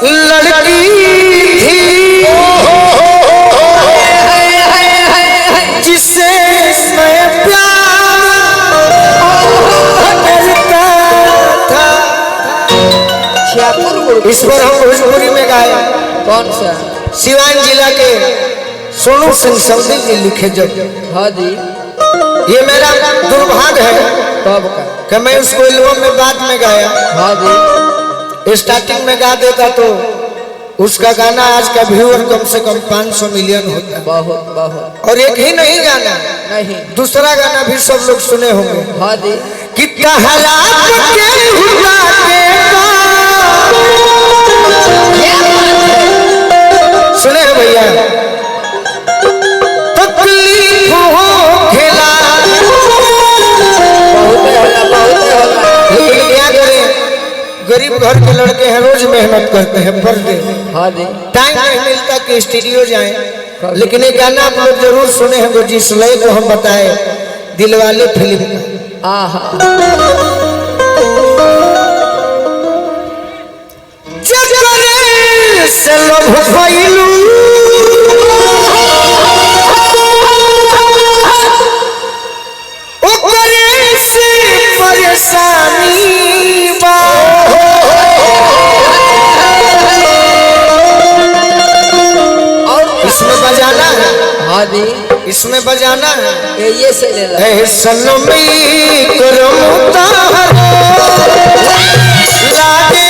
लड़की थी जिससे मैं प्यार करता था। इस पर हम भोजपुरी में गाए। कौन सा? सिवान जिला के सोनू सिंह सऊदी जी लिखे जब। हाँ जी। ये मेरा दुर्भाग्य है कब का कि मैं उसको एल्बम में बाद में गाया। हाँ जी। स्टार्टिंग में गा देता तो उसका गाना आज का व्यूअर कम से कम 500 मिलियन होता। बहुत बहुत। और एक ही नहीं गाना, नहीं दूसरा गाना भी सब लोग सुने होंगे। हाँ जी। कि कहलात के हुदा के सुने हैं भैया। तकलीफ हो खेला लेकिन क्या करें, गरीब घर के लड़के हैं, रोज मेहनत करते हैं पर डे। हाँ जी। टाइम नहीं मिलता कि स्टूडियो जाएं। लेकिन एक गाना आप लोग जरूर सुने हैं जिस लय को हम बताए, दिलवाले फिल्म का। से लोभ भइलू ओकरे से परेशानी बा। और इसमें बजाना है। हाँ जी। इसमें बजाना है। ये से ले ला। सनमी करमता लागे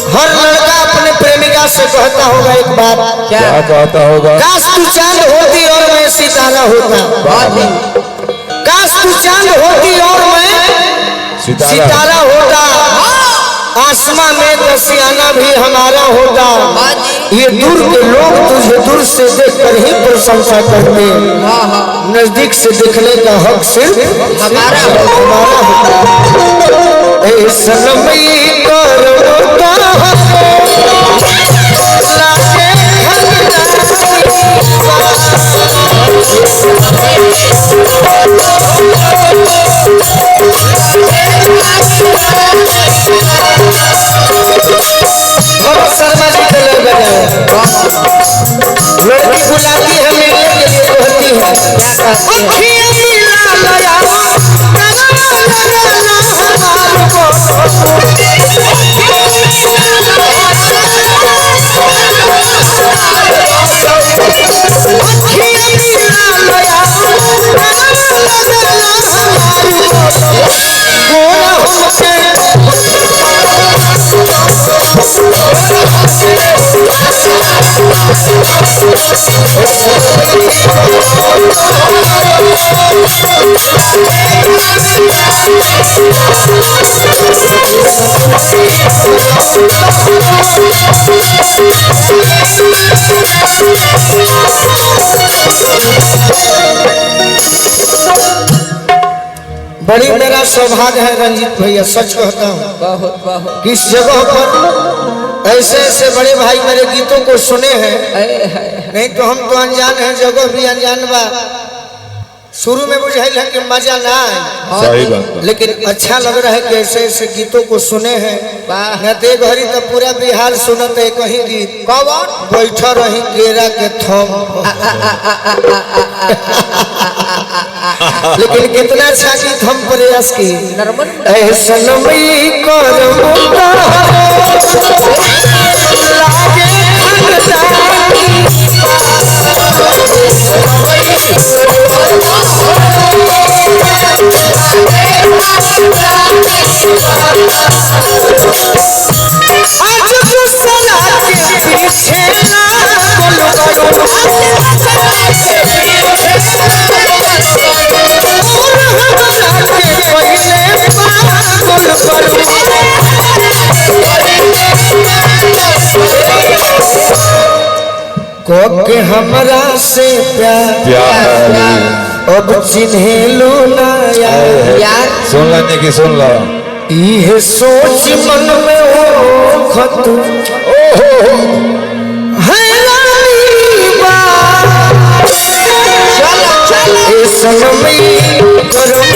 हर लड़का अपने प्रेमिका से कहता होगा एक बार। क्या कहता होगा? काश तू चांद होती और मैं सितारा होता। काश तू चांद होती और मैं सितारा होता। आसमां में दसियाना भी हमारा होता। ये दूर के लोग तुझे दूर से देखकर ही प्रशंसा करते। नजदीक से देखने का हक सिर्फ हमारा होता। सनमी करमता शर्मा जी के लिए बजाए। लड़की बुलाती है मिलने के लिए, कहती है क्या कहती है? बड़ी मेरा सौभाग्य है रंजीत भैया, सच कहता हूँ। बहुत बहुत। किस जगह पर ऐसे ऐसे बड़े भाई मेरे गीतों को सुने हैं। नहीं तो हम तो अनजान हैं, जगह भी अनजान बा। शुरू में बुझाइल है कि मजा ना आए, लेकिन अच्छा लग रहा है कि ऐसे ऐसे गीतों को सुने हैं। न ते घड़ी तो पूरा बिहार सुनत है कहीं गीत। कौन बैठा रही केरा के थम। लेकिन कितना अच्छा गीत हम प्रयास की। सनमी करमता लागे के हमरा से प्यार अब चिन्हेलू ना यार। सुन लो कि सुन लो ये सोच मन में हो खतु हैरानी बात ये सनमी करम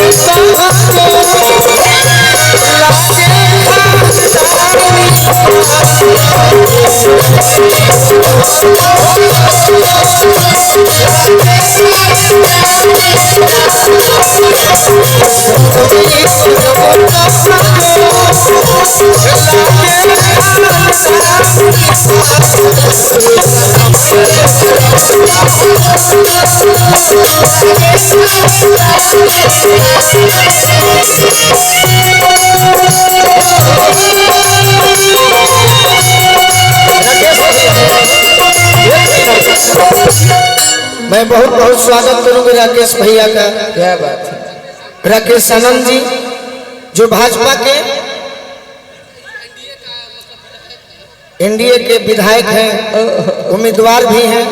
मैं बहुत बहुत स्वागत करूंगा राकेश भैया का। क्या बात है। राकेश आनंद जी जो भाजपा के एनडीए के विधायक हैं, उम्मीदवार भी हैं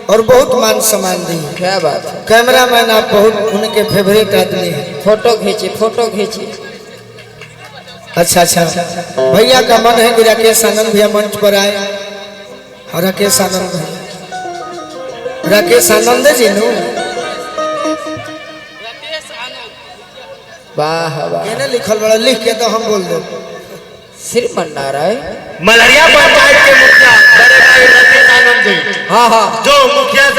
और बहुत मान सम्मान दी। क्या बात है। कैमरामैन आप बहुत उनके फेवरेट आदमी हैं। फोटो खींची फोटो खींची। अच्छा अच्छा भैया का मन है कि राकेश आनंद भैया मंच पर आए। और राकेश आनंद भैया राकेश आनंद जी नु वाह वाह। केने लिखल बड़ा लिख के तो हम बोल दे। श्रीमन्नारायण मलरिया पंचायत के मुखिया बड़े भाई राकेश आनंद जी हाँ हाँ जो मुखिया